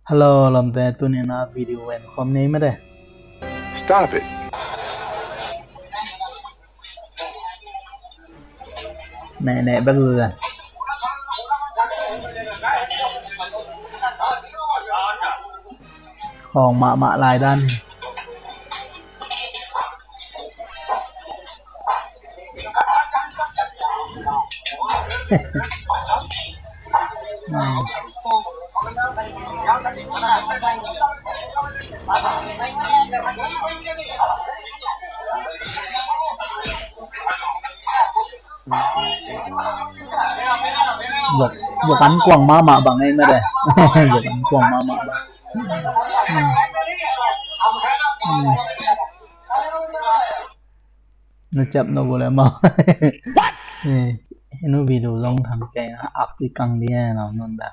Halo, làm về tôi nên là video em hôm nay mới đây. Stop it. Nè nè bác người à. Còn mạ lại đan. Vừa bắn quăng mạ bằng em đây. Vừa bắn quăng mạ bằng. Nó chậm nó boleh mau. Ini video long thằng cái áp thì căng đi nào non đã.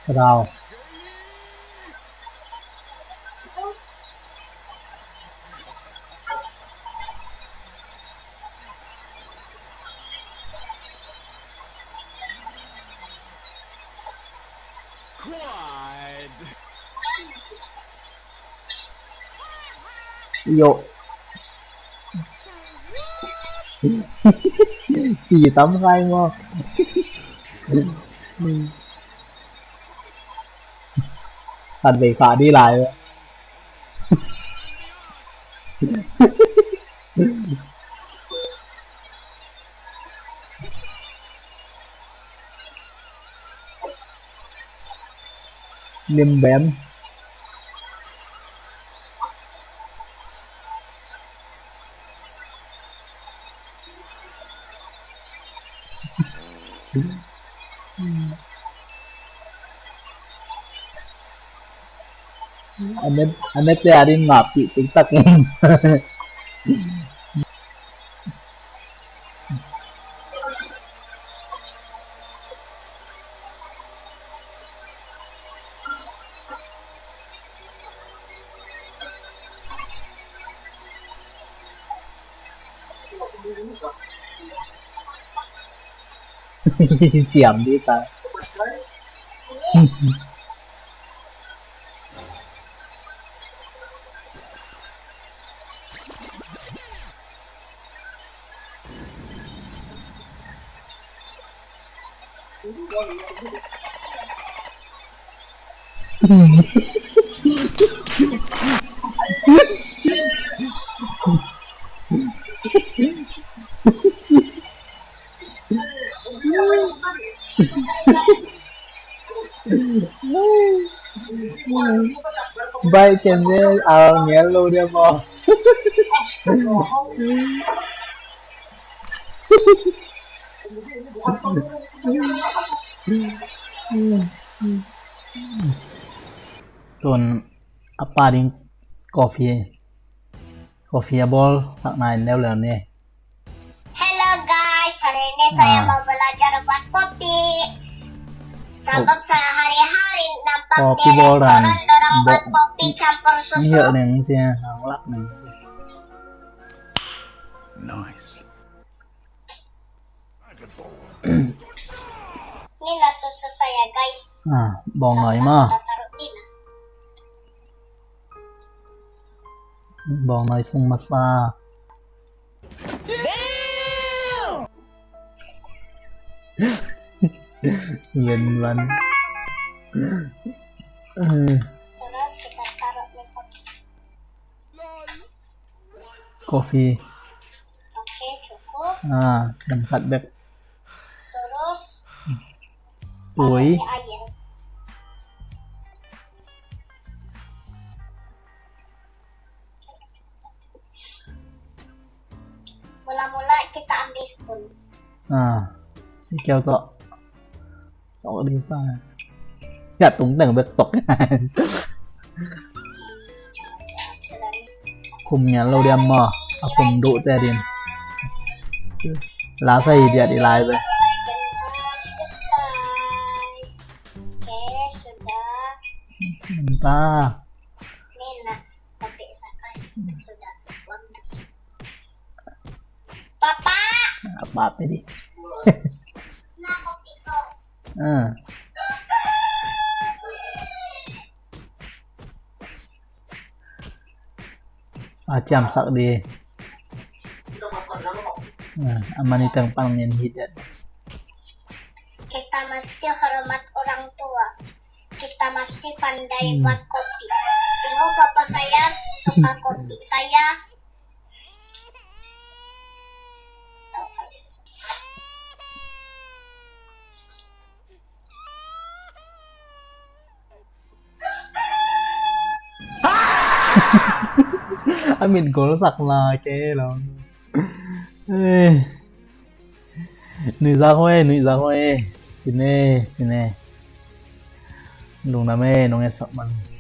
Rào. Yo. Chỉ tấm hai ngon. Thành về phải đi lại rồi. Liêm bén. Anh ấy ra đi ngọt chị tính tật em. Chiểm đi ta. Bay chèn đi nhẹ luôn đi mo. Tuần apa di coffee ball tak main lewat ni. Hello guys, hari ini saya mau belajar buat kopi. Sebab saya hari-hari nampak Kopi di boran. restoran orang buat kopi campur susu. Nhựa này chứ, hàng lắc này. Nice. Inilah susu saya guys. Bong nói mà. Taruh di mana? Bong nói sung masa. Yen ban. Terus kita taruh di kopi. Kopi. Oke, cukup. Tempat beb. Terus Tuổi. taruh di air. Mula-mula kita ambil spoon. Si kêu cọ đi pha ya túng tầng bật tộc cùng nhà lâu đem mà cùng độ tè điền lá xây dia di lại rồi. Oke, sudah. Entah. Ini nah, tapi saya kasih. apa di? Nah, kopi ko. Ah. Macam sak di. Nah, aman itang pangyan hidat. Kita mesti hormat orang tua. Kita mesti pandai buat kopi. Tengok papa saya suka kopi. Saya Amin gol sak là chế rồi. Ê. Nụy ra thôi. Sini, sini. Lùng nằm ê, nó nghe sợ mình.